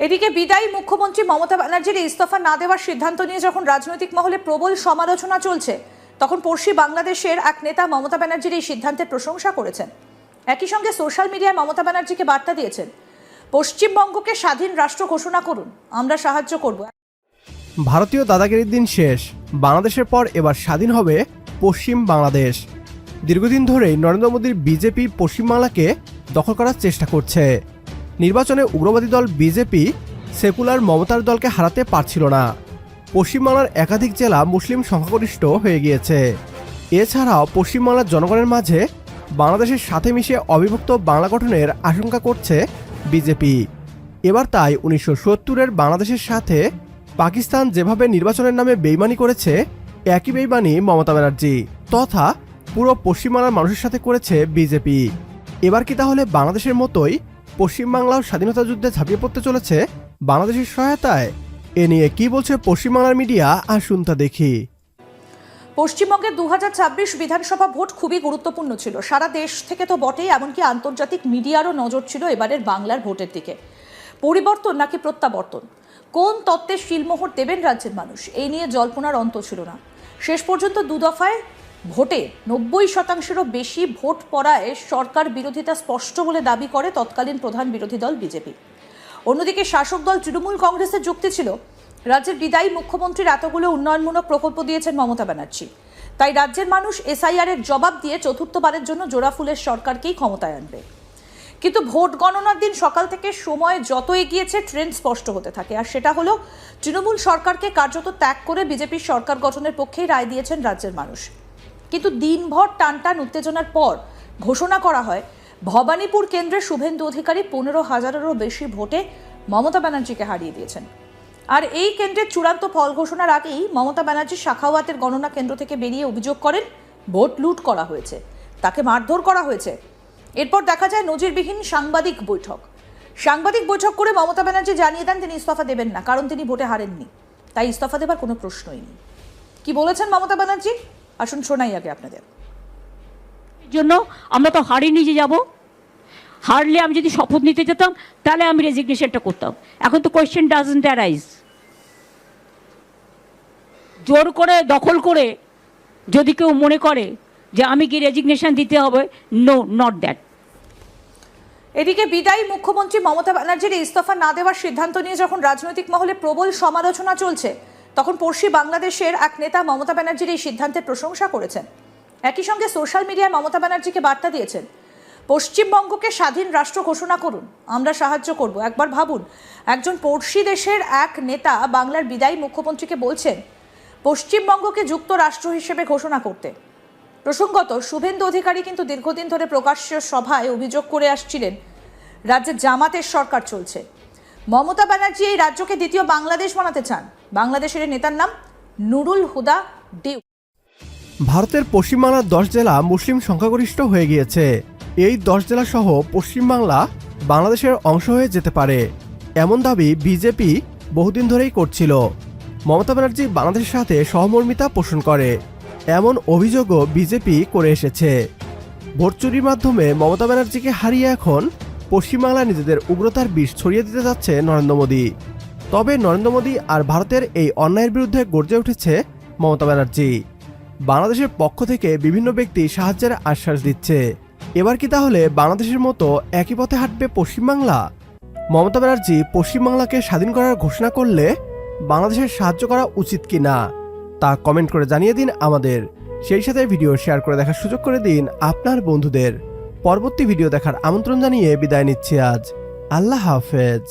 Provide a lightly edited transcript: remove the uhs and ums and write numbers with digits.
এদিকে বিদায়ী মুখ্যমন্ত্রী মমতা ব্যানার্জির ইস্তফা না দেওয়ার সিদ্ধান্ত নিয়ে যখন রাজনৈতিক মহলে প্রবল সমালোচনা চলছে, তখন পড়শি বাংলাদেশের এক নেতা মমতা ব্যানার্জির এই সিদ্ধান্তের প্রশংসা করেছেন। একই সঙ্গে সোশ্যাল মিডিয়ায় মমতা ব্যানার্জিকে বার্তা দিয়েছেন, পশ্চিমবঙ্গকে স্বাধীন রাষ্ট্র ঘোষণা করুন, আমরা সাহায্য করব। ভারতীয় দাদাগিরির দিন শেষ, বাংলাদেশের পর এবার স্বাধীন হবে পশ্চিম বাংলাদেশ। দীর্ঘদিন ধরেই নরেন্দ্র মোদীর বিজেপি পশ্চিমবাংলাকে দখল করার চেষ্টা করছে। নির্বাচনে উগ্রবাদী দল বিজেপি সেকুলার মমতার দলকে হারাতে পারছিল না। পশ্চিমবাংলার একাধিক জেলা মুসলিম সংখ্যাগরিষ্ঠ হয়ে গিয়েছে। এছাড়াও পশ্চিমবাংলার জনগণের মাঝে বাংলাদেশের সাথে মিশে অবিভক্ত বাংলা গঠনের আশঙ্কা করছে বিজেপি। এবার তাই 1970-এর বাংলাদেশের সাথে পাকিস্তান যেভাবে নির্বাচনের নামে বেইমানি করেছে, একই বেইমানি মমতা ব্যানার্জি তথা পুরো পশ্চিমবাংলার মানুষের সাথে করেছে বিজেপি। এবার কি তাহলে বাংলাদেশের মতোই পশ্চিমবাংলাও স্বাধীনতা যুদ্ধে ঝাঁপিয়ে পড়তে চলেছে বাংলাদেশের সহায়তায়? এ নিয়ে কি বলছে পশ্চিমবাংলার মিডিয়া, আসুন তা দেখি। পশ্চিমবঙ্গের 2026 বিধানসভা ভোট খুবই গুরুত্বপূর্ণ ছিল। সারা দেশ থেকে তো বটেই, এমনকি আন্তর্জাতিক মিডিয়ারও নজর ছিল এবারের বাংলার ভোটের দিকে। পরিবর্তন নাকি প্রত্যাবর্তন, কোন তত্ত্বের শিলমোহর দেবেন রাজ্যের মানুষ, এই নিয়ে জল্পনার অন্ত ছিল না। শেষ পর্যন্ত দু দফায় ভোটে 90%-এরও বেশি ভোট পড়ায় সরকার বিরোধিতা স্পষ্ট বলে দাবি করে তৎকালীন প্রধান বিরোধী দল বিজেপি। অন্যদিকে শাসক দল তৃণমূল কংগ্রেসের যুক্তি ছিল, রাজ্যের বিদায়ী মুখ্যমন্ত্রীর এতগুলো উন্নয়নমূলক প্রকল্প দিয়েছেন মমতা ব্যানার্জি, তাই রাজ্যের মানুষ এসআইআর-এর জবাব দিয়ে চতুর্থবারের জন্য জোড়া ফুলের সরকারকেই ক্ষমতায় আনবে। কিন্তু ভোট গণনার দিন সকাল থেকে সময় যত এগিয়েছে ট্রেন্ড স্পষ্ট হতে থাকে, আর সেটা হলো তৃণমূল সরকারকে কার্যত ত্যাগ করে বিজেপির সরকার গঠনের পক্ষেই রায় দিয়েছেন রাজ্যের মানুষ। কিন্তু দিনভর টানটান উত্তেজনার পর ঘোষণা করা হয়, ভবানীপুর কেন্দ্রে শুভেন্দু অধিকারী 15,000-এরও বেশি ভোটে মমতা ব্যানার্জিকে হারিয়ে দিয়েছেন। আর এই কেন্দ্রের চূড়ান্ত ফল ঘোষণার আগেই মমতা ব্যানার্জি সাখাওয়াতের গণনা কেন্দ্র থেকে বেরিয়ে অভিযোগ করেন ভোট লুট করা হয়েছে, তাকে মারধর করা হয়েছে। এরপর দেখা যায় নজিরবিহীন সাংবাদিক বৈঠক করে মমতা ব্যানার্জি জানিয়ে দেন তিনি ইস্তফা দেবেন না, কারণ তিনি ভোটে হারেননি, তাই ইস্তফা দেবার কোনো প্রশ্নই নেই। কি বলেছেন মমতা ব্যানার্জি, আসুন শোনাই আগে আপনাদের। জন্য আমরা তো হারিয়ে নিয়ে যাব, হারলে আমি যদি শপথ নিতে যেতাম তাহলে আমি রেজিগনেশনটা করতাম। এখন তো কোয়েশ্চেন ডাজন্ট অ্যারাইজ। জোর করে দখল করে যদি কেউ মনে করে যে আমি কি রেজিগনেশন দিতে হবে, নো, নট দ্যাট। এদিকে বিদায়ী মুখ্যমন্ত্রী মমতা ব্যানার্জির ইস্তফা না দেওয়ার সিদ্ধান্ত নিয়ে যখন রাজনৈতিক মহলে প্রবল সমালোচনা চলছে, তখন পড়শি বাংলাদেশের এক নেতা মমতা ব্যানার্জির এই সিদ্ধান্তের প্রশংসা করেছেন। একই সঙ্গে সোশ্যাল মিডিয়ায় মমতা ব্যানার্জিকে বার্তা দিয়েছেন, পশ্চিমবঙ্গকে স্বাধীন রাষ্ট্র ঘোষণা করুন, আমরা সাহায্য করব। একবার ভাবুন, একজন পড়শি দেশের এক নেতা বাংলার বিদায়ী মুখ্যমন্ত্রীকে বলছেন পশ্চিমবঙ্গকে যুক্তরাষ্ট্র হিসেবে ঘোষণা করতে। প্রসঙ্গত, শুভেন্দু অধিকারী কিন্তু দীর্ঘদিন ধরে প্রকাশ্য সভায় অভিযোগ করে আসছিলেন রাজ্যে জামাতের সরকার চলছে। মমতা ব্যানার্জি এই রাজ্যকে দ্বিতীয় বাংলাদেশ বানাতে চান। বাংলাদেশের নেতার নাম নুরুল হুদা ডিউ। ভারতের পশ্চিমবাংলার 10 জেলা মুসলিম সংখ্যাগরিষ্ঠ হয়ে গিয়েছে। এই 10 জেলা সহ পশ্চিমবাংলা বাংলাদেশের অংশ হয়ে যেতে পারে, এমন দাবি বিজেপি বহুদিন ধরেই করছিল। মমতা ব্যানার্জি বাংলাদেশের সাথে সহমর্মিতা পোষণ করে, এমন অভিযোগও বিজেপি করে এসেছে। ভোট চুরির মাধ্যমে মমতা ব্যানার্জিকে হারিয়ে এখন পশ্চিমবাংলায় নিজেদের উগ্রতার বিষ ছড়িয়ে দিতে যাচ্ছে নরেন্দ্র মোদী। তবে নরেন্দ্র মোদী আর ভারতের এই অন্যায়ের বিরুদ্ধে গর্জে উঠেছে মমতা ব্যানার্জি। বাংলাদেশের পক্ষ থেকে বিভিন্ন ব্যক্তি সাহায্যের আশ্বাস দিচ্ছে। এবার কি তাহলে বাংলাদেশের মতো একই পথে হাঁটবে পশ্চিমবাংলা? মমতা ব্যানার্জি পশ্চিমবাংলাকে স্বাধীন করার ঘোষণা করলে বাংলাদেশের সাহায্য করা উচিত কি না তা কমেন্ট করে জানিয়ে দিন আমাদের। সেই সাথে ভিডিও শেয়ার করে দেখার সুযোগ করে দিন আপনার বন্ধুদের। পরবর্তী ভিডিও দেখার আমন্ত্রণ জানিয়ে বিদায় নিচ্ছি আজ। আল্লাহ হাফেজ।